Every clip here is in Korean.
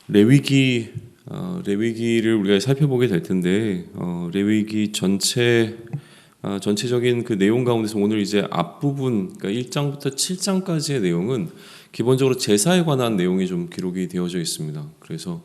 레위기를 우리가 살펴보게 될 텐데 레위기 전체적인 그 내용 가운데서 오늘 이제 앞부분 그러니까 1장부터 7장까지의 내용은 기본적으로 제사에 관한 내용이 좀 기록이 되어져 있습니다. 그래서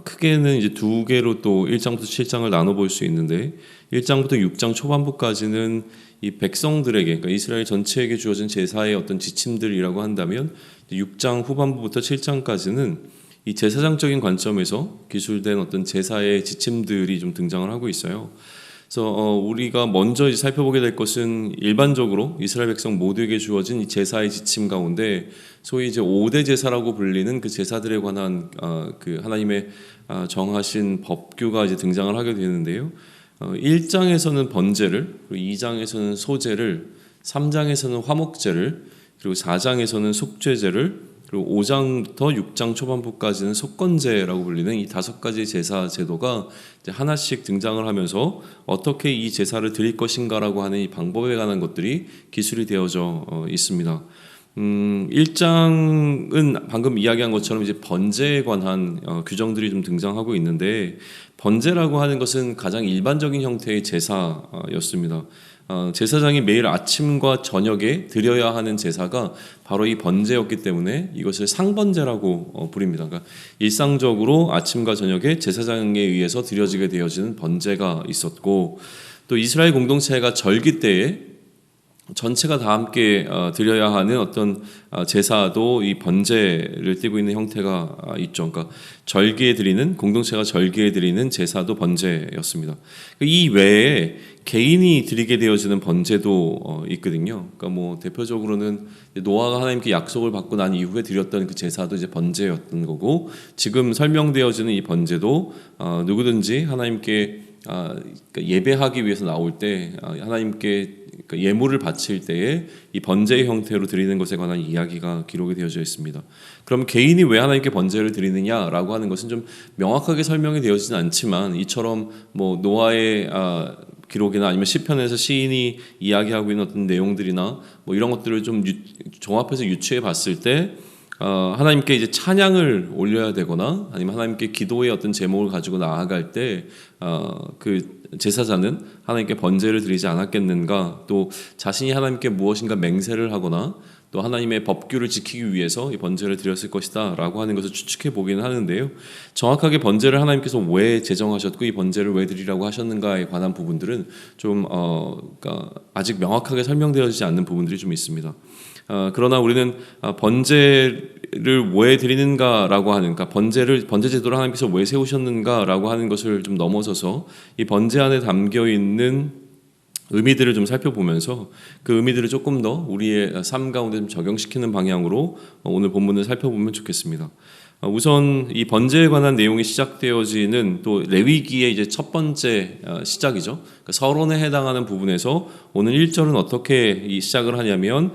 크게는 이제 두 개로 또 1장부터 7장을 나눠 볼 수 있는데 1장부터 6장 초반부까지는 이 백성들에게 그러니까 이스라엘 전체에게 주어진 제사의 어떤 지침들이라고 한다면 6장 후반부부터 7장까지는 이 제사장적인 관점에서 기술된 어떤 제사의 지침들이 좀 등장을 하고 있어요. 그래서 우리가 먼저 살펴보게 될 것은 일반적으로 이스라엘 백성 모두에게 주어진 이 제사의 지침 가운데 소위 이제 5대 제사라고 불리는 그 제사들에 관한 그 하나님의 정하신 법규가 이제 등장을 하게 되는데요. 1장에서는 번제를, 그리고 2장에서는 소제를, 3장에서는 화목제를, 그리고 4장에서는 속죄제를, 그리고 5장부터 6장 초반부까지는 속건제라고 불리는 이 5가지 제사 제도가 이제 하나씩 등장을 하면서 어떻게 이 제사를 드릴 것인가라고 하는 이 방법에 관한 것들이 기술이 되어져 있습니다. 1장은 방금 이야기한 것처럼 이제 번제에 관한 규정들이 좀 등장하고 있는데 번제라고 하는 것은 가장 일반적인 형태의 제사였습니다. 제사장이 매일 아침과 저녁에 드려야 하는 제사가 바로 이 번제였기 때문에 이것을 상번제라고 부릅니다. 그러니까 일상적으로 아침과 저녁에 제사장에 의해서 드려지게 되어지는 번제가 있었고 또 이스라엘 공동체가 절기 때에 전체가 다 함께 드려야 하는 어떤 제사도 이 번제를 띠고 있는 형태가 있죠. 그러니까 절기에 드리는 공동체가 절기에 드리는 제사도 번제였습니다. 이 외에 개인이 드리게 되어지는 번제도 있거든요. 그러니까 뭐 대표적으로는 노아가 하나님께 약속을 받고 난 이후에 드렸던 그 제사도 이제 번제였던 거고 지금 설명되어지는 이 번제도 누구든지 하나님께 예배하기 위해서 나올 때 하나님께 예물을 바칠 때에 이 번제의 형태로 드리는 것에 관한 이야기가 기록이 되어져 있습니다. 그럼 개인이 왜 하나님께 번제를 드리느냐라고 하는 것은 좀 명확하게 설명이 되어지진 않지만 이처럼 뭐 노아의 기록이나 아니면 시편에서 시인이 이야기하고 있는 어떤 내용들이나 뭐 이런 것들을 좀 종합해서 유추해 봤을 때 하나님께 이제 찬양을 올려야 되거나 아니면 하나님께 기도의 어떤 제목을 가지고 나아갈 때 그 제사자는 하나님께 번제를 드리지 않았겠는가, 또 자신이 하나님께 무엇인가 맹세를 하거나 또 하나님의 법규를 지키기 위해서 이 번제를 드렸을 것이다 라고 하는 것을 추측해 보기는 하는데요. 정확하게 번제를 하나님께서 왜 제정하셨고 이 번제를 왜 드리라고 하셨는가에 관한 부분들은 좀 그러니까 아직 명확하게 설명되어지지 않는 부분들이 좀 있습니다. 그러나 우리는 번제를 왜 드리는가라고 하는, 그러니까 번제 제도를 하나님께서 왜 세우셨는가라고 하는 것을 좀 넘어서서 이 번제 안에 담겨 있는 의미들을 좀 살펴보면서 그 의미들을 조금 더 우리의 삶 가운데 좀 적용시키는 방향으로 오늘 본문을 살펴보면 좋겠습니다. 우선 이 번제에 관한 내용이 시작되어지는 또 레위기의 이제 첫 번째 시작이죠. 그러니까 서론에 해당하는 부분에서 오늘 1절은 어떻게 이 시작을 하냐면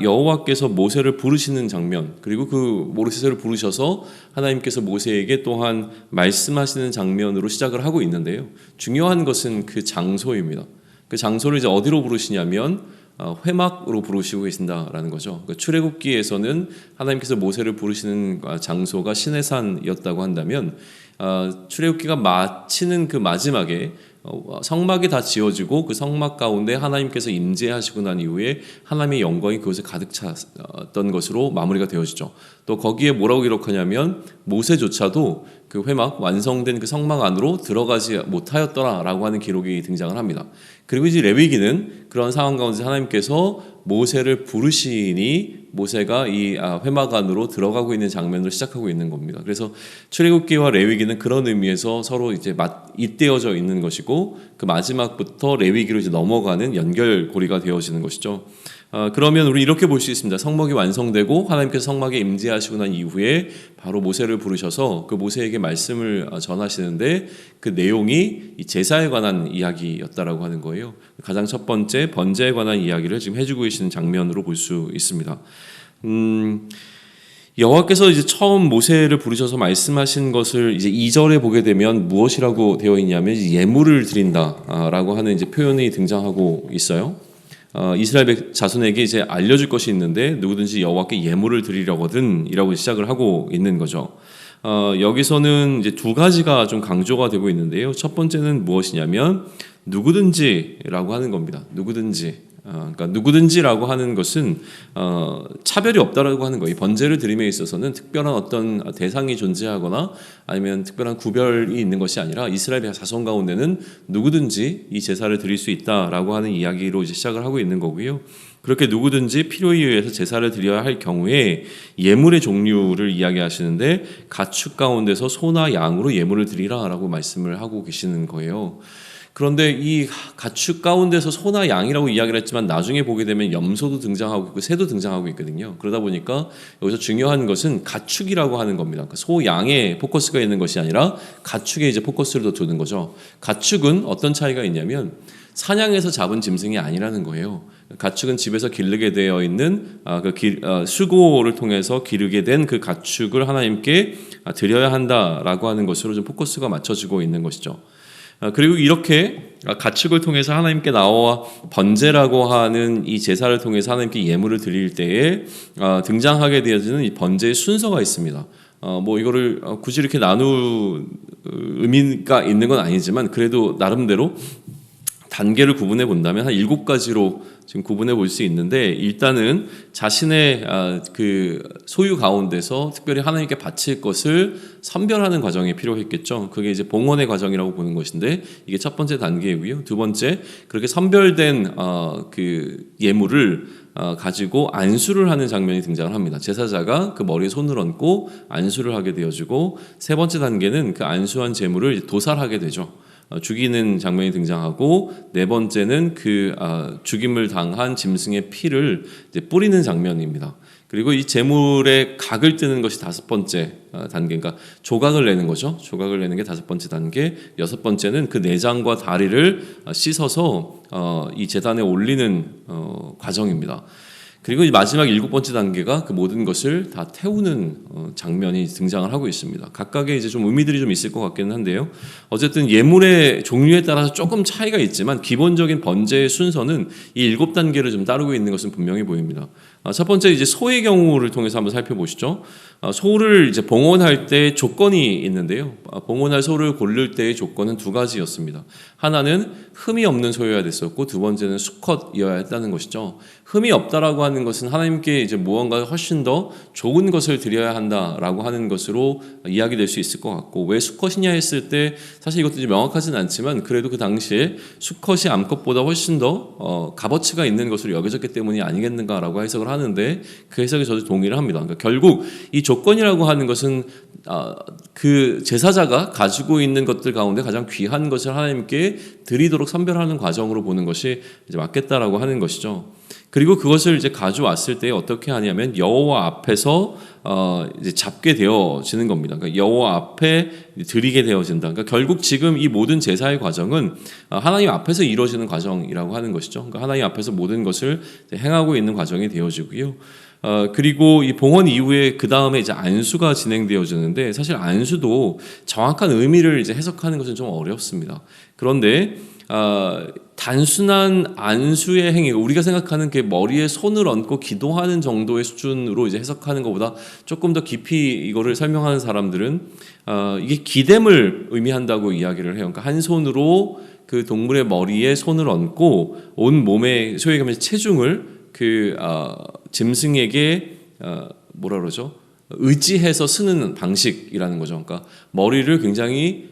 여호와께서 모세를 부르시는 장면, 그리고 그 모세를 부르셔서 하나님께서 모세에게 또한 말씀하시는 장면으로 시작을 하고 있는데요. 중요한 것은 그 장소입니다. 그 장소를 이제 어디로 부르시냐면 회막으로 부르시고 계신다라는 거죠. 그러니까 출애굽기에서는 하나님께서 모세를 부르시는 장소가 시내산이었다고 한다면 출애굽기가 마치는 그 마지막에 성막이 다 지어지고 그 성막 가운데 하나님께서 임재하시고 난 이후에 하나님의 영광이 그곳에 가득 찼던 것으로 마무리가 되어지죠. 또 거기에 뭐라고 기록하냐면 모세조차도 그 회막 완성된 그 성막 안으로 들어가지 못하였더라라고 하는 기록이 등장을 합니다. 그리고 이제 레위기는 그런 상황 가운데 하나님께서 모세를 부르시니 모세가 이 회막 안으로 들어가고 있는 장면으로 시작하고 있는 겁니다. 그래서 출애굽기와 레위기는 그런 의미에서 서로 이제 잇대어져 있는 것이고 그 마지막부터 레위기로 이제 넘어가는 연결고리가 되어지는 것이죠. 그러면 우리 이렇게 볼 수 있습니다. 성막이 완성되고 하나님께서 성막에 임재하시고 난 이후에 바로 모세를 부르셔서 그 모세에게 말씀을 전하시는데 그 내용이 이 제사에 관한 이야기였다라고 하는 거예요. 가장 첫 번째 번제에 관한 이야기를 지금 해주고 계시는 장면으로 볼 수 있습니다. 여호와께서 이제 처음 모세를 부르셔서 말씀하신 것을 이제 2절에 보게 되면 무엇이라고 되어 있냐면 예물을 드린다라고 하는 이제 표현이 등장하고 있어요. 이스라엘 자손에게 이제 알려줄 것이 있는데 누구든지 여호와께 예물을 드리려거든이라고 시작을 하고 있는 거죠. 여기서는 이제 두 가지가 좀 강조가 되고 있는데요. 첫 번째는 무엇이냐면 누구든지라고 하는 겁니다. 누구든지. 그러니까 누구든지라고 하는 것은 차별이 없다라고 하는 거예요. 번제를 드림에 있어서는 특별한 어떤 대상이 존재하거나 아니면 특별한 구별이 있는 것이 아니라 이스라엘 자손 가운데는 누구든지 이 제사를 드릴 수 있다라고 하는 이야기로 이제 시작을 하고 있는 거고요. 그렇게 누구든지 필요에 의해서 제사를 드려야 할 경우에 예물의 종류를 이야기하시는데 가축 가운데서 소나 양으로 예물을 드리라라고 말씀을 하고 계시는 거예요. 그런데 이 가축 가운데서 소나 양이라고 이야기를 했지만 나중에 보게 되면 염소도 등장하고 있고 새도 등장하고 있거든요. 그러다 보니까 여기서 중요한 것은 가축이라고 하는 겁니다. 그러니까 소, 양에 포커스가 있는 것이 아니라 가축에 이제 포커스를 더 두는 거죠. 가축은 어떤 차이가 있냐면 사냥해서 잡은 짐승이 아니라는 거예요. 가축은 집에서 기르게 되어 있는 수고를 통해서 기르게 된 그 가축을 하나님께 드려야 한다라고 하는 것으로 좀 포커스가 맞춰지고 있는 것이죠. 그리고 이렇게 가축을 통해서 하나님께 나와 번제라고 하는 이 제사를 통해서 하나님께 예물을 드릴 때에 등장하게 되어지는 이 번제의 순서가 있습니다. 뭐 이거를 굳이 이렇게 나눌 의미가 있는 건 아니지만 그래도 나름대로 단계를 구분해 본다면 한 7가지로 지금 구분해 볼 수 있는데 일단은 자신의 그 소유 가운데서 특별히 하나님께 바칠 것을 선별하는 과정이 필요했겠죠. 그게 이제 봉헌의 과정이라고 보는 것인데 이게 첫 번째 단계이고요. 두 번째 그렇게 선별된 그 예물을 가지고 안수를 하는 장면이 등장을 합니다. 제사자가 그 머리에 손을 얹고 안수를 하게 되어지고 세 번째 단계는 그 안수한 제물을 도살하게 되죠. 죽이는 장면이 등장하고 네 번째는 그 죽임을 당한 짐승의 피를 이제 뿌리는 장면입니다. 그리고 이 제물에 각을 뜨는 것이 다섯 번째 단계, 그러니까 조각을 내는 거죠. 조각을 내는 게 다섯 번째 단계. 여섯 번째는 그 내장과 다리를 씻어서 이 제단에 올리는 과정입니다. 그리고 마지막 7번째 단계가 그 모든 것을 다 태우는 장면이 등장을 하고 있습니다. 각각의 이제 좀 의미들이 좀 있을 것 같기는 한데요. 어쨌든 예물의 종류에 따라서 조금 차이가 있지만 기본적인 번제의 순서는 이 7단계를 좀 따르고 있는 것은 분명히 보입니다. 첫 번째 이제 소의 경우를 통해서 한번 살펴보시죠. 소를 이제 봉헌할 때 조건이 있는데요. 봉헌할 소를 고를 때의 조건은 두 가지였습니다. 하나는 흠이 없는 소여야 됐었고 두 번째는 수컷이어야 했다는 것이죠. 흠이 없다라고 하는 것은 하나님께 이제 무언가 훨씬 더 좋은 것을 드려야 한다라고 하는 것으로 이야기될 수 있을 것 같고 왜 수컷이냐 했을 때 사실 이것도 이제 명확하진 않지만 그래도 그 당시에 수컷이 암컷보다 훨씬 더 값어치가 있는 것으로 여겨졌기 때문이 아니겠는가라고 해석을 하는데 그 해석에 저도 동의를 합니다. 그러니까 결국 이 조건이라고 하는 것은 그 제사자가 가지고 있는 것들 가운데 가장 귀한 것을 하나님께 드리도록 선별하는 과정으로 보는 것이 이제 맞겠다라고 하는 것이죠. 그리고 그것을 이제 가져왔을 때 어떻게 하냐면 여호와 앞에서 이제 잡게 되어지는 겁니다. 그러니까 여호와 앞에 드리게 되어진다. 그러니까 결국 지금 이 모든 제사의 과정은 하나님 앞에서 이루어지는 과정이라고 하는 것이죠. 그러니까 하나님 앞에서 모든 것을 행하고 있는 과정이 되어지고요. 그리고 이 봉헌 이후에 그 다음에 이제 안수가 진행되어지는데 사실 안수도 정확한 의미를 이제 해석하는 것은 좀 어렵습니다. 그런데 단순한 안수의 행위, 우리가 생각하는 그 머리에 손을 얹고 기도하는 정도의 수준으로 이제 해석하는 것보다 조금 더 깊이 이거를 설명하는 사람들은 이게 기댐을 의미한다고 이야기를 해요. 그러니까 한 손으로 그 동물의 머리에 손을 얹고 온 몸에 소위 말하면 체중을 그 짐승에게 뭐라 그러죠? 의지해서 쓰는 방식이라는 거죠. 그러니까 머리를 굉장히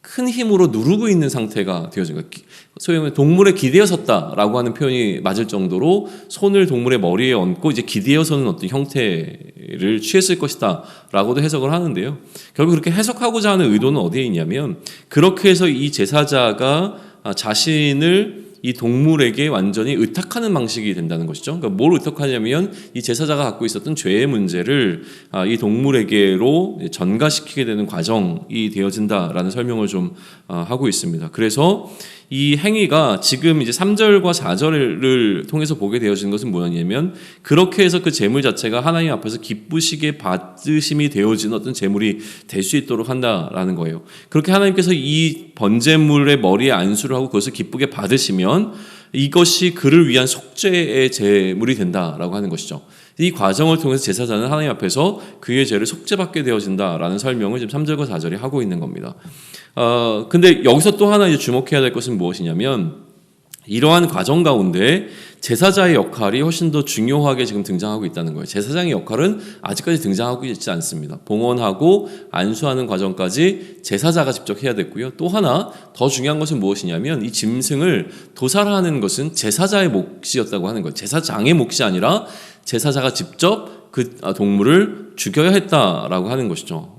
큰 힘으로 누르고 있는 상태가 되어진 거예요. 소위 말하면 동물에 기대어 섰다라고 하는 표현이 맞을 정도로 손을 동물의 머리에 얹고 이제 기대어 서는 어떤 형태를 취했을 것이다라고도 해석을 하는데요. 결국 그렇게 해석하고자 하는 의도는 어디에 있냐면 그렇게 해서 이 제사자가 자신을 이 동물에게 완전히 의탁하는 방식이 된다는 것이죠. 그러니까 뭘 의탁하냐면 이 제사자가 갖고 있었던 죄의 문제를 이 동물에게로 전가시키게 되는 과정이 되어진다라는 설명을 좀 하고 있습니다. 그래서 이 행위가 지금 이제 3절과 4절을 통해서 보게 되어지는 것은 뭐냐면 그렇게 해서 그 제물 자체가 하나님 앞에서 기쁘시게 받으심이 되어지는 어떤 제물이 될 수 있도록 한다라는 거예요. 그렇게 하나님께서 이 번제물의 머리에 안수를 하고 그것을 기쁘게 받으시면 이것이 그를 위한 속죄의 제물이 된다라고 하는 것이죠. 이 과정을 통해서 제사장은 하나님 앞에서 그의 죄를 속죄받게 되어진다라는 설명을 지금 3절과 4절이 하고 있는 겁니다. 근데 여기서 또 하나 이제 주목해야 될 것은 무엇이냐면 이러한 과정 가운데 제사자의 역할이 훨씬 더 중요하게 지금 등장하고 있다는 거예요. 제사장의 역할은 아직까지 등장하고 있지 않습니다. 봉헌하고 안수하는 과정까지 제사자가 직접 해야 됐고요. 또 하나 더 중요한 것은 무엇이냐면 이 짐승을 도살하는 것은 제사자의 몫이었다고 하는 거예요. 제사장의 몫이 아니라 제사자가 직접 그 동물을 죽여야 했다라고 하는 것이죠.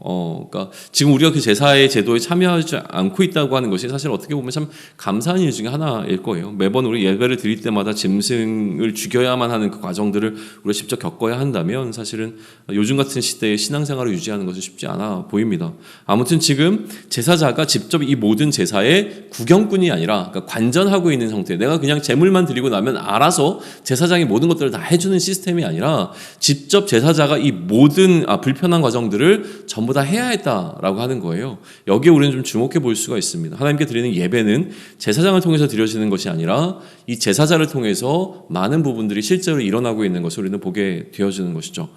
그러니까 지금 우리가 그 제사의 제도에 참여하지 않고 있다고 하는 것이 사실 어떻게 보면 참 감사한 일 중에 하나일 거예요. 매번 우리 예배를 드릴 때마다 짐승을 죽여야만 하는 그 과정들을 우리가 직접 겪어야 한다면 사실은 요즘 같은 시대에 신앙생활을 유지하는 것은 쉽지 않아 보입니다. 아무튼 지금 제사자가 직접 이 모든 제사의 구경꾼이 아니라 그러니까 관전하고 있는 상태. 내가 그냥 제물만 드리고 나면 알아서 제사장이 모든 것들을 다 해주는 시스템이 아니라 직접 제사자가 이 모든 불편한 과정들을 전부 다 해야 했다라고 하는 거예요. 여기에 우리는 좀 주목해 볼 수가 있습니다. 하나님께 드리는 예배는 제사장을 통해서 드려지는 것이 아니라 이 제사자를 통해서 많은 부분들이 실제로 일어나고 있는 것을 우리는 보게 되어지는 것이죠.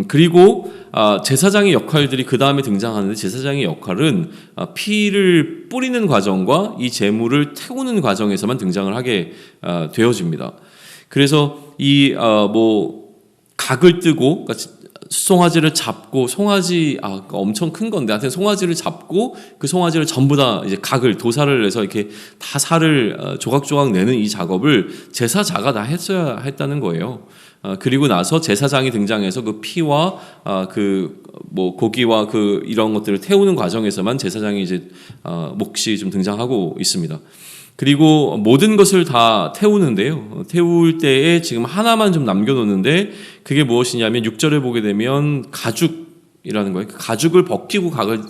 그리고 제사장의 역할들이 그 다음에 등장하는데 제사장의 역할은 피를 뿌리는 과정과 이 제물을 태우는 과정에서만 등장을 하게 되어집니다. 그래서 이 각을 뜨고 그러니까 송아지를 잡고 송아지 엄청 큰 건데 하여튼 송아지를 잡고 그 송아지를 전부 다 이제 각을 도살을 해서 이렇게 다 살을 조각조각 내는 이 작업을 제사자가 다 했어야 했다는 거예요. 그리고 나서 제사장이 등장해서 그 피와 고기와 이런 것들을 태우는 과정에서만 제사장이 이제 몫이 좀 등장하고 있습니다. 그리고 모든 것을 다 태우는데요. 태울 때에 지금 하나만 좀 남겨놓는데 그게 무엇이냐면 6절에 보게 되면 가죽이라는 거예요. 가죽을 벗기고 각을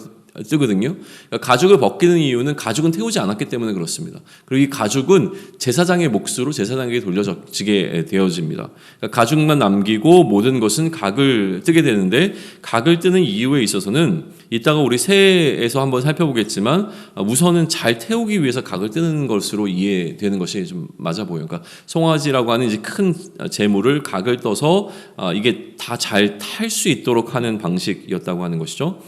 뜨거든요. 그러니까 가죽을 벗기는 이유는 가죽은 태우지 않았기 때문에 그렇습니다. 그리고 이 가죽은 제사장의 몫으로 제사장에게 돌려지게 되어집니다. 그러니까 가죽만 남기고 모든 것은 각을 뜨게 되는데 각을 뜨는 이유에 있어서는 이따가 우리 새해에서 한번 살펴보겠지만 우선은 잘 태우기 위해서 각을 뜨는 것으로 이해되는 것이 좀 맞아 보여요. 그러니까 송아지라고 하는 이제 큰 제물을 각을 떠서 이게 다 잘 탈 수 있도록 하는 방식이었다고 하는 것이죠.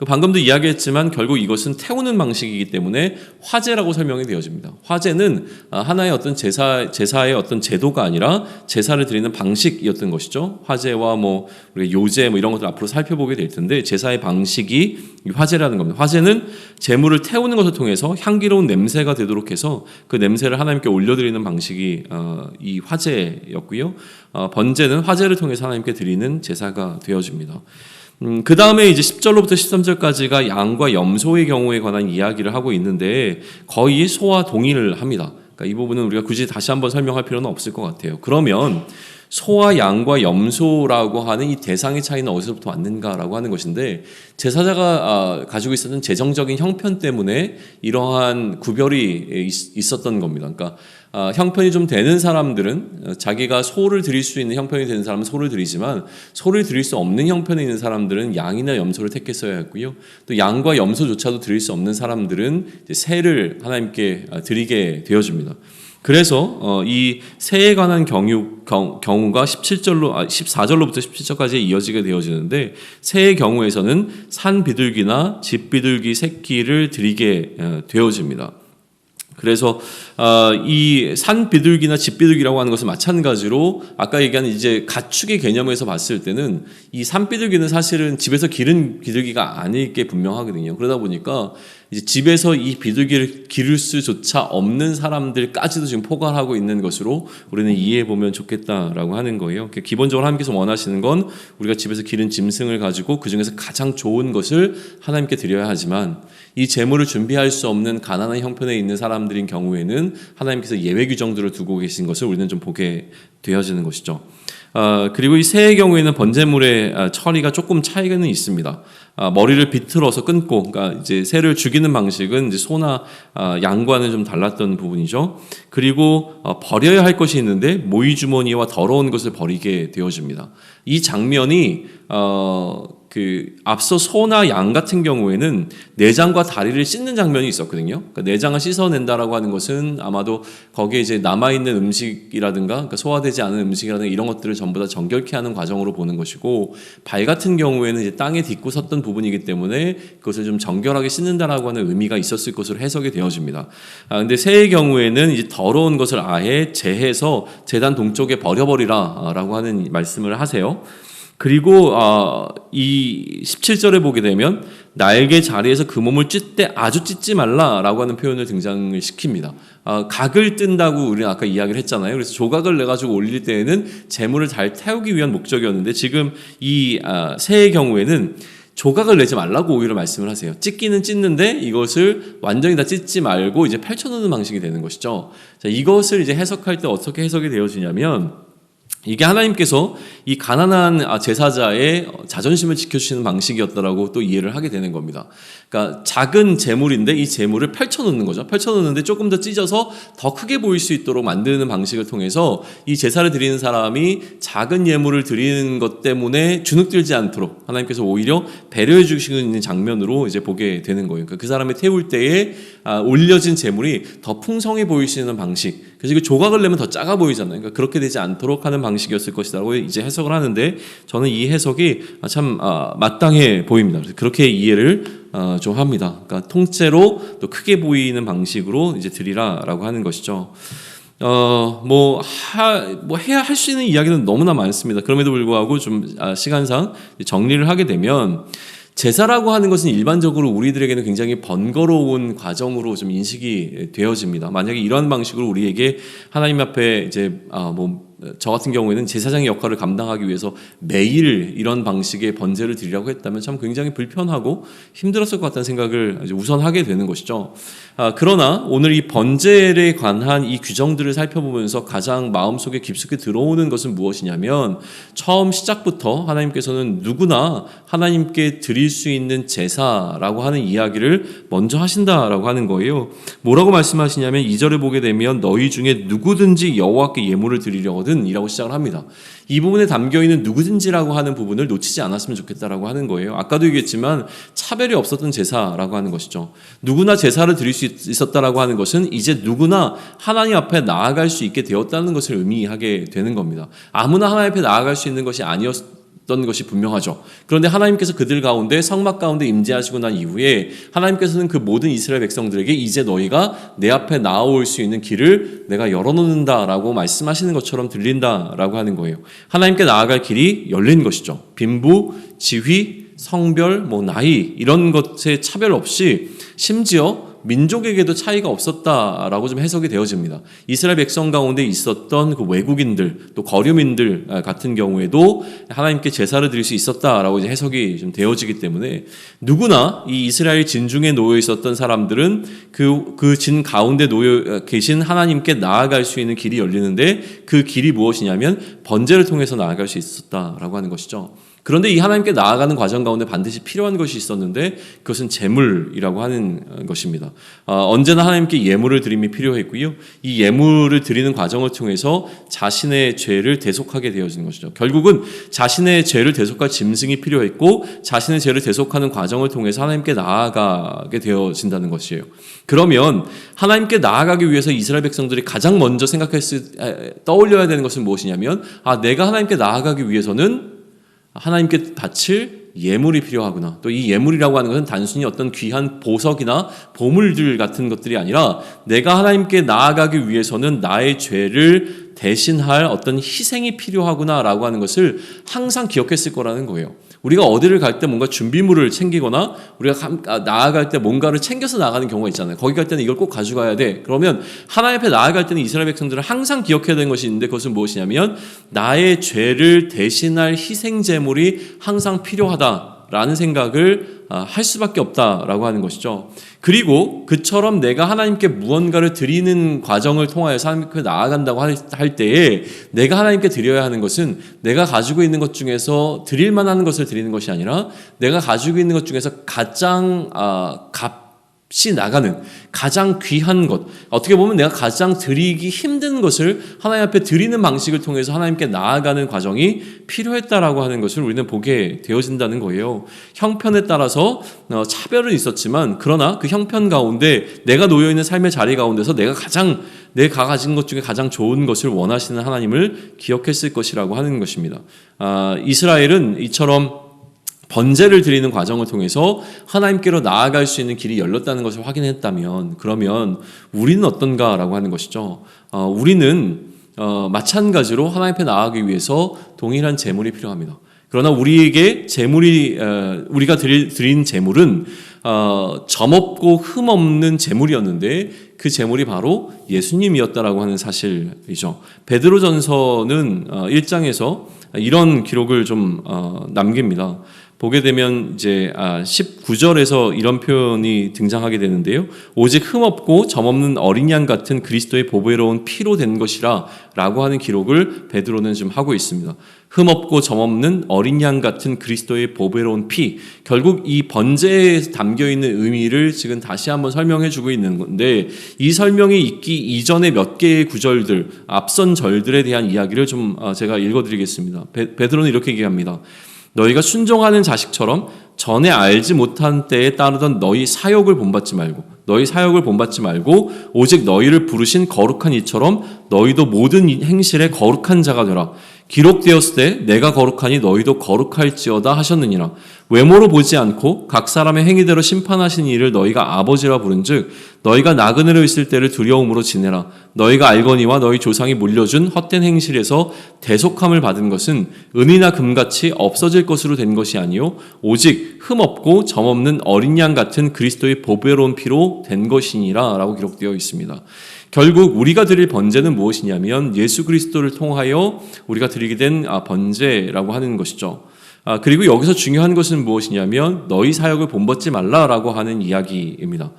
방금도 이야기했지만 결국 이것은 태우는 방식이기 때문에 화제라고 설명이 되어집니다. 화제는 하나의 어떤 제사의 어떤 제도가 아니라 제사를 드리는 방식이었던 것이죠. 화제와 우리가 요제 이런 것들 앞으로 살펴보게 될 텐데 제사의 방식이 화제라는 겁니다. 화제는 제물을 태우는 것을 통해서 향기로운 냄새가 되도록 해서 그 냄새를 하나님께 올려드리는 방식이 이 화제였고요. 번제는 화제를 통해서 하나님께 드리는 제사가 되어집니다. 그 다음에 이제 10절로부터 13절까지가 양과 염소의 경우에 관한 이야기를 하고 있는데 거의 소와 동일을 합니다. 그러니까 이 부분은 우리가 굳이 다시 한번 설명할 필요는 없을 것 같아요. 그러면 소와 양과 염소라고 하는 이 대상의 차이는 어디서부터 왔는가라고 하는 것인데 제사자가 가지고 있었던 재정적인 형편 때문에 이러한 구별이 있었던 겁니다. 그러니까 형편이 좀 되는 사람들은 자기가 소를 드릴 수 있는 형편이 되는 사람은 소를 드리지만 소를 드릴 수 없는 형편에 있는 사람들은 양이나 염소를 택했어야 했고요. 또 양과 염소조차도 드릴 수 없는 사람들은 새를 하나님께 드리게 되어집니다. 그래서 이 새에 관한 경우가 14절로부터 17절까지 이어지게 되어지는데 새의 경우에서는 산 비둘기나 집 비둘기 새끼를 드리게 되어집니다. 그래서 이 산 비둘기나 집 비둘기라고 하는 것은 마찬가지로 아까 얘기한 이제 가축의 개념에서 봤을 때는 이 산 비둘기는 사실은 집에서 기른 비둘기가 아닐 게 분명하거든요. 그러다 보니까 이제 집에서 이 비둘기를 기를 수조차 없는 사람들까지도 지금 포괄하고 있는 것으로 우리는 이해해 보면 좋겠다라고 하는 거예요. 기본적으로 하나님께서 원하시는 건 우리가 집에서 기른 짐승을 가지고 그 중에서 가장 좋은 것을 하나님께 드려야 하지만 이 제물을 준비할 수 없는 가난한 형편에 있는 사람들인 경우에는 하나님께서 예외 규정들을 두고 계신 것을 우리는 좀 보게 되어지는 것이죠. 그리고 이 새의 경우에는 번제물의 처리가 조금 차이는 있습니다. 머리를 비틀어서 끊고, 그러니까 이제 새를 죽이는 방식은 이제 소나 양과는 좀 달랐던 부분이죠. 그리고 버려야 할 것이 있는데 모이 주머니와 더러운 것을 버리게 되어집니다. 이 장면이 앞서 소나 양 같은 경우에는 내장과 다리를 씻는 장면이 있었거든요. 그러니까 내장을 씻어낸다라고 하는 것은 아마도 거기에 이제 남아있는 음식이라든가, 그러니까 소화되지 않은 음식이라든가 이런 것들을 전부 다 정결케 하는 과정으로 보는 것이고, 발 같은 경우에는 이제 땅에 딛고 섰던 부분이기 때문에 그것을 좀 정결하게 씻는다라고 하는 의미가 있었을 것으로 해석이 되어집니다. 근데 새의 경우에는 이제 더러운 것을 아예 제해서 제단 동쪽에 버려버리라라고 하는 말씀을 하세요. 그리고 이 17절에 보게 되면 날개 자리에서 그 몸을 찢 때 아주 찢지 말라라고 하는 표현을 등장을 시킵니다. 각을 뜬다고 우리는 아까 이야기를 했잖아요. 그래서 조각을 내가지고 올릴 때에는 재물을 잘 태우기 위한 목적이었는데, 지금 이 새의 경우에는 조각을 내지 말라고 오히려 말씀을 하세요. 찢기는 찢는데 이것을 완전히 다 찢지 말고 이제 펼쳐놓는 방식이 되는 것이죠. 자, 이것을 이제 해석할 때 어떻게 해석이 되어지냐면, 이게 하나님께서 이 가난한 제사자의 자존심을 지켜주시는 방식이었다라고 또 이해를 하게 되는 겁니다. 그러니까 작은 제물인데 이 제물을 펼쳐놓는 거죠. 펼쳐놓는데 조금 더 찢어서 더 크게 보일 수 있도록 만드는 방식을 통해서 이 제사를 드리는 사람이 작은 예물을 드리는 것 때문에 주눅들지 않도록 하나님께서 오히려 배려해 주시는 장면으로 이제 보게 되는 거예요. 그러니까 그 사람이 태울 때에 올려진 제물이 더 풍성해 보일 수 있는 방식. 그래서 조각을 내면 더 작아 보이잖아요. 그러니까 그렇게 되지 않도록 하는 방식이었을 것이라고 이제 해석을 하는데, 저는 이 해석이 참 마땅해 보입니다. 그래서 그렇게 이해를 좀 합니다. 그러니까 통째로 또 크게 보이는 방식으로 이제 드리라라고 하는 것이죠. 해야 할 수 있는 이야기는 너무나 많습니다. 그럼에도 불구하고 좀 시간상 정리를 하게 되면, 제사라고 하는 것은 일반적으로 우리들에게는 굉장히 번거로운 과정으로 좀 인식이 되어집니다. 만약에 이런 방식으로 우리에게 하나님 앞에 이제 저 같은 경우에는 제사장의 역할을 감당하기 위해서 매일 이런 방식의 번제를 드리라고 했다면 참 굉장히 불편하고 힘들었을 것 같다는 생각을 우선 하게 되는 것이죠. 그러나 오늘 이 번제에 관한 이 규정들을 살펴보면서 가장 마음속에 깊숙이 들어오는 것은 무엇이냐면, 처음 시작부터 하나님께서는 누구나 하나님께 드릴 수 있는 제사라고 하는 이야기를 먼저 하신다라고 하는 거예요. 뭐라고 말씀하시냐면 2절에 보게 되면 너희 중에 누구든지 여호와께 예물을 드리려거든 이라고 시작을 합니다. 이 부분에 담겨있는 누구든지라고 하는 부분을 놓치지 않았으면 좋겠다라고 하는 거예요. 아까도 얘기했지만 차별이 없었던 제사라고 하는 것이죠. 누구나 제사를 드릴 수 있었다라고 하는 것은 이제 누구나 하나님 앞에 나아갈 수 있게 되었다는 것을 의미하게 되는 겁니다. 아무나 하나님 앞에 나아갈 수 있는 것이 아니었던 것이 분명하죠. 그런데 하나님께서 그들 가운데 성막 가운데 임재하시고 난 이후에 하나님께서는 그 모든 이스라엘 백성들에게 이제 너희가 내 앞에 나아올 수 있는 길을 내가 열어놓는다라고 말씀하시는 것처럼 들린다라고 하는 거예요. 하나님께 나아갈 길이 열린 것이죠. 빈부, 지위, 성별, 나이 이런 것에 차별 없이 심지어 민족에게도 차이가 없었다라고 좀 해석이 되어집니다. 이스라엘 백성 가운데 있었던 그 외국인들 또 거류민들 같은 경우에도 하나님께 제사를 드릴 수 있었다라고 이제 해석이 좀 되어지기 때문에 누구나 이 이스라엘 진중에 놓여 있었던 사람들은 그 진 가운데 놓여 계신 하나님께 나아갈 수 있는 길이 열리는데, 그 길이 무엇이냐면 번제를 통해서 나아갈 수 있었다라고 하는 것이죠. 그런데 이 하나님께 나아가는 과정 가운데 반드시 필요한 것이 있었는데, 그것은 제물이라고 하는 것입니다. 언제나 하나님께 예물을 드림이 필요했고요. 이 예물을 드리는 과정을 통해서 자신의 죄를 대속하게 되어지는 것이죠. 결국은 자신의 죄를 대속할 짐승이 필요했고, 자신의 죄를 대속하는 과정을 통해서 하나님께 나아가게 되어진다는 것이에요. 그러면 하나님께 나아가기 위해서 이스라엘 백성들이 가장 먼저 떠올려야 되는 것은 무엇이냐면, 내가 하나님께 나아가기 위해서는 하나님께 바칠 예물이 필요하구나. 또 이 예물이라고 하는 것은 단순히 어떤 귀한 보석이나 보물들 같은 것들이 아니라, 내가 하나님께 나아가기 위해서는 나의 죄를 대신할 어떤 희생이 필요하구나라고 하는 것을 항상 기억했을 거라는 거예요. 우리가 어디를 갈 때 뭔가 준비물을 챙기거나 우리가 나아갈 때 뭔가를 챙겨서 나가는 경우가 있잖아요. 거기 갈 때는 이걸 꼭 가져가야 돼. 그러면 하나님 앞에 나아갈 때는 이스라엘 백성들은 항상 기억해야 되는 것이 있는데, 그것은 무엇이냐면 나의 죄를 대신할 희생 제물이 항상 필요하다라는 생각을 할 수밖에 없다라고 하는 것이죠. 그리고 그처럼 내가 하나님께 무언가를 드리는 과정을 통하여서 하나님께 나아간다고 할 때에 내가 하나님께 드려야 하는 것은 내가 가지고 있는 것 중에서 드릴 만한 것을 드리는 것이 아니라 내가 가지고 있는 것 중에서 가장 값이 나가는 가장 귀한 것, 어떻게 보면 내가 가장 드리기 힘든 것을 하나님 앞에 드리는 방식을 통해서 하나님께 나아가는 과정이 필요했다라고 하는 것을 우리는 보게 되어진다는 거예요. 형편에 따라서 차별은 있었지만 그러나 그 형편 가운데 내가 놓여있는 삶의 자리 가운데서 내가 가진 것 중에 가장 좋은 것을 원하시는 하나님을 기억했을 것이라고 하는 것입니다. 이스라엘은 이처럼 번제를 드리는 과정을 통해서 하나님께로 나아갈 수 있는 길이 열렸다는 것을 확인했다면, 그러면 우리는 어떤가라고 하는 것이죠. 우리는 마찬가지로 하나님 앞에 나아가기 위해서 동일한 제물이 필요합니다. 그러나 우리에게 우리가 드린 제물은 점없고 흠없는 제물이었는데 그 제물이 바로 예수님이었다라고 하는 사실이죠. 베드로전서는 1장에서 이런 기록을 좀 남깁니다. 보게 되면 이제 19절에서 이런 표현이 등장하게 되는데요. 오직 흠없고 점없는 어린 양 같은 그리스도의 보배로운 피로 된 것이라 라고 하는 기록을 베드로는 좀 하고 있습니다. 흠없고 점없는 어린 양 같은 그리스도의 보배로운 피, 결국 이 번제에 담겨있는 의미를 지금 다시 한번 설명해 주고 있는 건데, 이 설명이 있기 이전의 몇 개의 구절들, 앞선 절들에 대한 이야기를 좀 제가 읽어드리겠습니다. 베드로는 이렇게 얘기합니다. 너희가 순종하는 자식처럼 전에 알지 못한 때에 따르던 너희 사역을 본받지 말고 오직 너희를 부르신 거룩한 이처럼 너희도 모든 행실에 거룩한 자가 되라. 기록되었을 때 내가 거룩하니 너희도 거룩할지어다 하셨느니라. 외모로 보지 않고 각 사람의 행위대로 심판하신 이를 너희가 아버지라 부른즉 너희가 나그네로 있을 때를 두려움으로 지내라. 너희가 알거니와 너희 조상이 물려준 헛된 행실에서 대속함을 받은 것은 은이나 금같이 없어질 것으로 된 것이 아니요 오직 흠없고 점없는 어린 양 같은 그리스도의 보배로운 피로 된 것이니라 라고 기록되어 있습니다. 결국 우리가 드릴 번제는 무엇이냐면 예수 그리스도를 통하여 우리가 드리게 된 번제라고 하는 것이죠. 그리고 여기서 중요한 것은 무엇이냐면 너희 사역을 본받지 말라라고 하는 이야기입니다.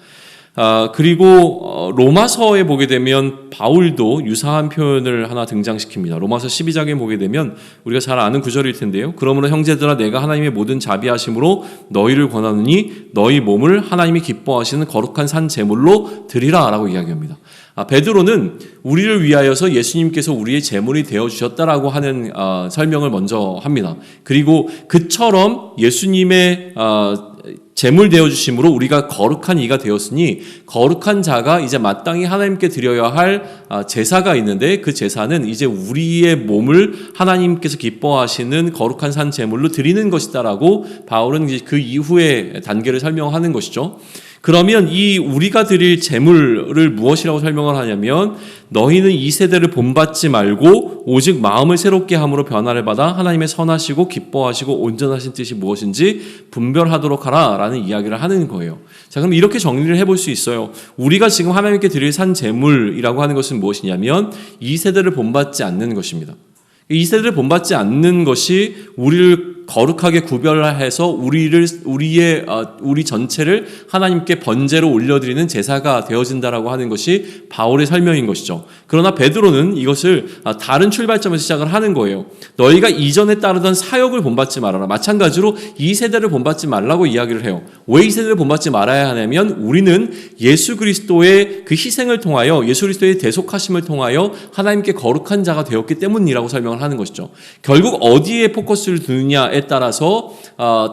그리고 로마서에 보게 되면 바울도 유사한 표현을 하나 등장시킵니다. 로마서 12장에 보게 되면 우리가 잘 아는 구절일 텐데요. 그러므로 형제들아 내가 하나님의 모든 자비하심으로 너희를 권하노니 너희 몸을 하나님이 기뻐하시는 거룩한 산 제물로 드리라 라고 이야기합니다. 베드로는 우리를 위하여서 예수님께서 우리의 제물이 되어주셨다라고 하는 설명을 먼저 합니다. 그리고 그처럼 예수님의 제물 되어주심으로 우리가 거룩한 이가 되었으니 거룩한 자가 이제 마땅히 하나님께 드려야 할 제사가 있는데 그 제사는 이제 우리의 몸을 하나님께서 기뻐하시는 거룩한 산 제물로 드리는 것이다라고 바울은 이제 그 이후의 단계를 설명하는 것이죠. 그러면 이 우리가 드릴 제물을 무엇이라고 설명을 하냐면 너희는 이 세대를 본받지 말고 오직 마음을 새롭게 함으로 변화를 받아 하나님의 선하시고 기뻐하시고 온전하신 뜻이 무엇인지 분별하도록 하라 라는 이야기를 하는 거예요. 자, 그럼 이렇게 정리를 해볼 수 있어요. 우리가 지금 하나님께 드릴 산 제물이라고 하는 것은 무엇이냐면 이 세대를 본받지 않는 것입니다. 이 세대를 본받지 않는 것이 우리를 거룩하게 구별해서 우리 전체를 하나님께 번제로 올려드리는 제사가 되어진다라고 하는 것이 바울의 설명인 것이죠. 그러나 베드로는 이것을 다른 출발점에서 시작을 하는 거예요. 너희가 이전에 따르던 사역을 본받지 말아라. 마찬가지로 이 세대를 본받지 말라고 이야기를 해요. 왜 이 세대를 본받지 말아야 하냐면 우리는 예수 그리스도의 그 희생을 통하여 예수 그리스도의 대속하심을 통하여 하나님께 거룩한 자가 되었기 때문이라고 설명을 하는 것이죠. 결국 어디에 포커스를 두느냐에 따라서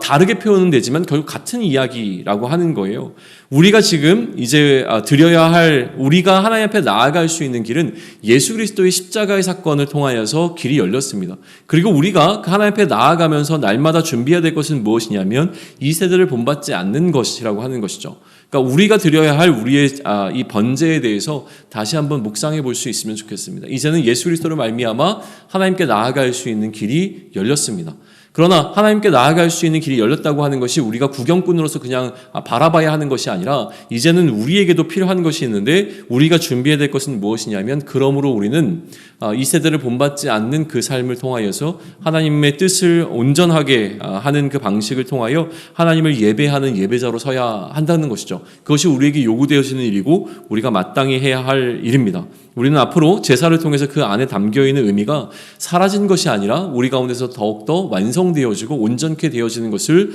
다르게 표현은 되지만 결국 같은 이야기라고 하는 거예요. 우리가 지금 이제 드려야 할 우리가 하나님 앞에 나아갈 수 있는 길은 예수 그리스도의 십자가의 사건을 통하여서 길이 열렸습니다. 그리고 우리가 하나님 앞에 나아가면서 날마다 준비해야 될 것은 무엇이냐면 이 세대를 본받지 않는 것이라고 하는 것이죠. 그러니까 우리가 드려야 할 우리의 이 번제에 대해서 다시 한번 묵상해 볼 수 있으면 좋겠습니다. 이제는 예수 그리스도로 말미암아 하나님께 나아갈 수 있는 길이 열렸습니다. 그러나 하나님께 나아갈 수 있는 길이 열렸다고 하는 것이 우리가 구경꾼으로서 그냥 바라봐야 하는 것이 아니라 이제는 우리에게도 필요한 것이 있는데 우리가 준비해야 될 것은 무엇이냐면 그러므로 우리는 이 세대를 본받지 않는 그 삶을 통하여서 하나님의 뜻을 온전하게 하는 그 방식을 통하여 하나님을 예배하는 예배자로 서야 한다는 것이죠. 그것이 우리에게 요구되어지는 일이고 우리가 마땅히 해야 할 일입니다. 우리는 앞으로 제사를 통해서 그 안에 담겨있는 의미가 사라진 것이 아니라 우리 가운데서 더욱더 완성되어지고 온전케 되어지는 것을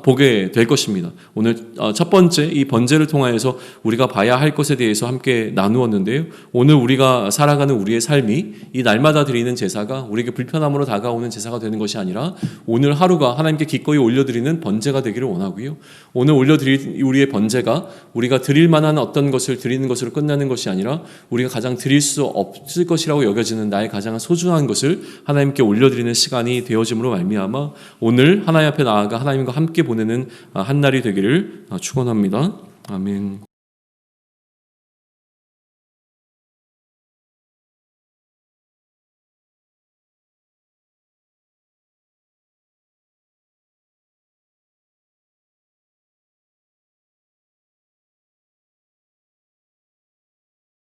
보게 될 것입니다. 오늘 첫 번째 이 번제를 통하여서 우리가 봐야 할 것에 대해서 함께 나누었는데요. 오늘 우리가 살아가는 우리의 삶이 이 날마다 드리는 제사가 우리에게 불편함으로 다가오는 제사가 되는 것이 아니라 오늘 하루가 하나님께 기꺼이 올려드리는 번제가 되기를 원하고요. 오늘 올려드릴 우리의 번제가 우리가 드릴 만한 어떤 것을 드리는 것으로 끝나는 것이 아니라 우리가 가장 드릴 수 없을 것이라고 여겨지는 나의 가장 소중한 것을 하나님께 올려드리는 시간이 되어짐으로 말미암아 오늘 하나님 앞에 나아가 하나님과 함께 보내는 한 날이 되기를 축원합니다. 아멘.